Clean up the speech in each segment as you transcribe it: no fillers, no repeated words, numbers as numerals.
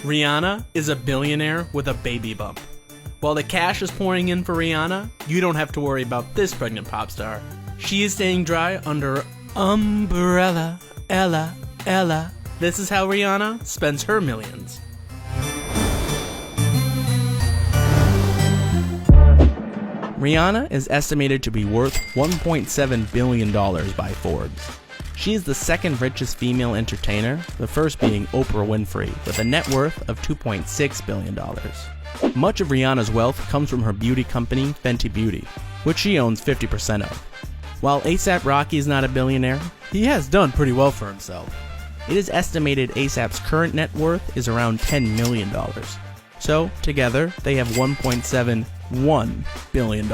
Rihanna is a billionaire with a baby bump. While the cash is pouring in for Rihanna, you don't have to worry about this pregnant pop star. She is staying dry under her umbrella, Ella. This is how Rihanna spends her millions. Rihanna is estimated to be worth $1.7 billion by Forbes. She is the second richest female entertainer, the first being Oprah Winfrey, with a net worth of $2.6 billion. Much of Rihanna's wealth comes from her beauty company, Fenty Beauty, which she owns 50% of. While ASAP Rocky is not a billionaire, he has done pretty well for himself. It is estimated ASAP's current net worth is around $10 million. So, together, they have $1.71 billion.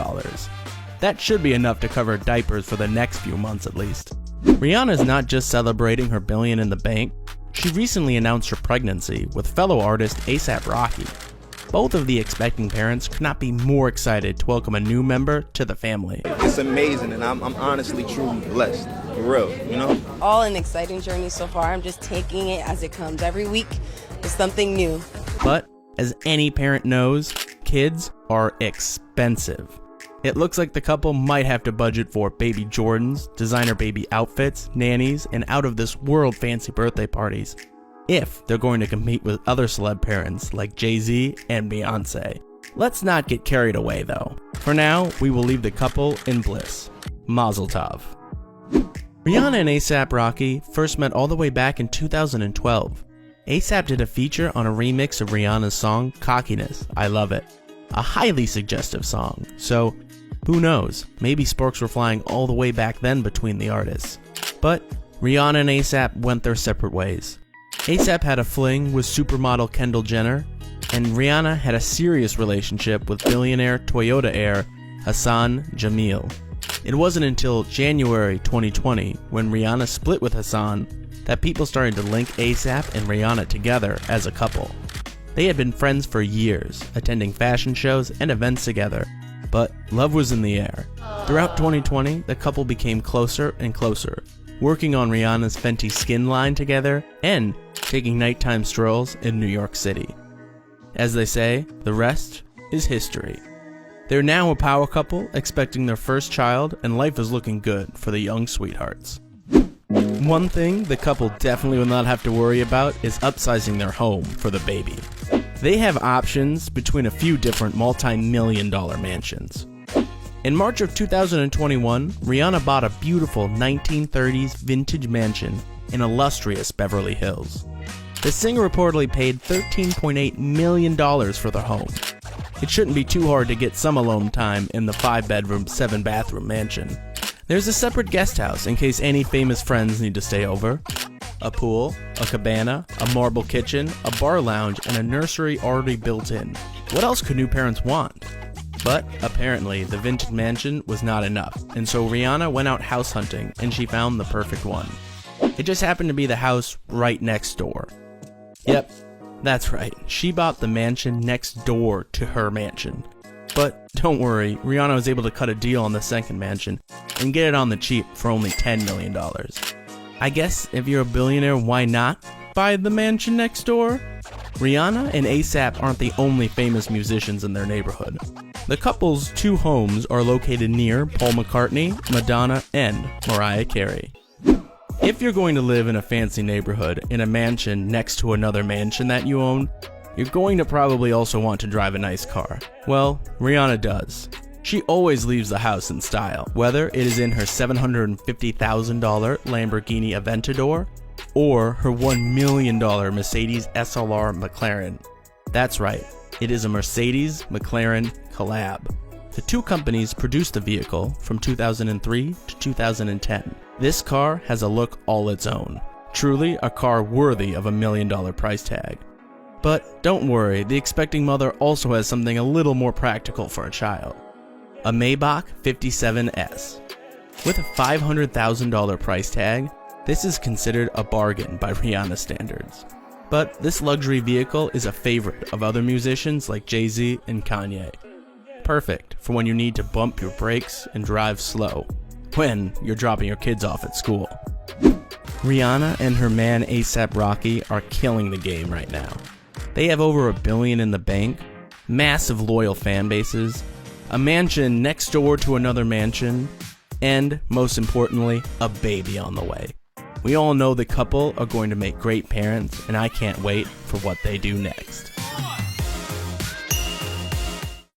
That should be enough to cover diapers for the next few months at least. Rihanna is not just celebrating her billion in the bank, she recently announced her pregnancy with fellow artist ASAP Rocky. Both of the expecting parents could not be more excited to welcome a new member to the family. It's amazing, and I'm honestly truly blessed, for real, you know? All an exciting journey so far. I'm just taking it as it comes. Every week is something new. But, as any parent knows, kids are expensive. It looks like the couple might have to budget for baby Jordans, designer baby outfits, nannies, and out-of-this-world fancy birthday parties, if they're going to compete with other celeb parents like Jay-Z and Beyonce. Let's not get carried away though. For now, we will leave the couple in bliss. Mazel tov. Rihanna and ASAP Rocky first met all the way back in 2012. ASAP did a feature on a remix of Rihanna's song, Cockiness, I Love It. A highly suggestive song, so who knows, maybe sparks were flying all the way back then between the artists. But Rihanna and ASAP went their separate ways. ASAP had a fling with supermodel Kendall Jenner, and Rihanna had a serious relationship with billionaire Toyota heir Hassan Jameel. It wasn't until January 2020, when Rihanna split with Hassan, that people started to link ASAP and Rihanna together as a couple. They had been friends for years, attending fashion shows and events together, but love was in the air. Throughout 2020, the couple became closer and closer, working on Rihanna's Fenty Skin line together and taking nighttime strolls in New York City. As they say, the rest is history. They're now a power couple, expecting their first child, and life is looking good for the young sweethearts. One thing the couple definitely will not have to worry about is upsizing their home for the baby. They have options between a few different multi-million-dollar mansions. In March of 2021, Rihanna bought a beautiful 1930s vintage mansion in illustrious Beverly Hills. The singer reportedly paid $13.8 million for the home. It shouldn't be too hard to get some alone time in the 5-bedroom, 7-bathroom mansion. There's a separate guest house in case any famous friends need to stay over, a pool, a cabana, a marble kitchen, a bar lounge, and a nursery already built in. What else could new parents want? But apparently the vintage mansion was not enough, and so Rihanna went out house hunting and she found the perfect one. It just happened to be the house right next door. Yep, that's right, she bought the mansion next door to her mansion. But don't worry, Rihanna was able to cut a deal on the second mansion and get it on the cheap for only $10 million. I guess if you're a billionaire, why not buy the mansion next door? Rihanna and ASAP aren't the only famous musicians in their neighborhood. The couple's two homes are located near Paul McCartney, Madonna, and Mariah Carey. If you're going to live in a fancy neighborhood in a mansion next to another mansion that you own, you're going to probably also want to drive a nice car. Well, Rihanna does. She always leaves the house in style, whether it is in her $750,000 Lamborghini Aventador or her $1 million Mercedes SLR McLaren. That's right, it is a Mercedes-McLaren collab. The two companies produced the vehicle from 2003 to 2010. This car has a look all its own. Truly a car worthy of $1 million price tag. But don't worry, the expecting mother also has something a little more practical for a child. A Maybach 57S. With a $500,000 price tag, this is considered a bargain by Rihanna standards. But this luxury vehicle is a favorite of other musicians like Jay-Z and Kanye. Perfect for when you need to bump your brakes and drive slow, when you're dropping your kids off at school. Rihanna and her man ASAP Rocky are killing the game right now. They have over $1 billion in the bank, massive loyal fan bases, a mansion next door to another mansion, and, most importantly, a baby on the way. We all know the couple are going to make great parents, and I can't wait for what they do next.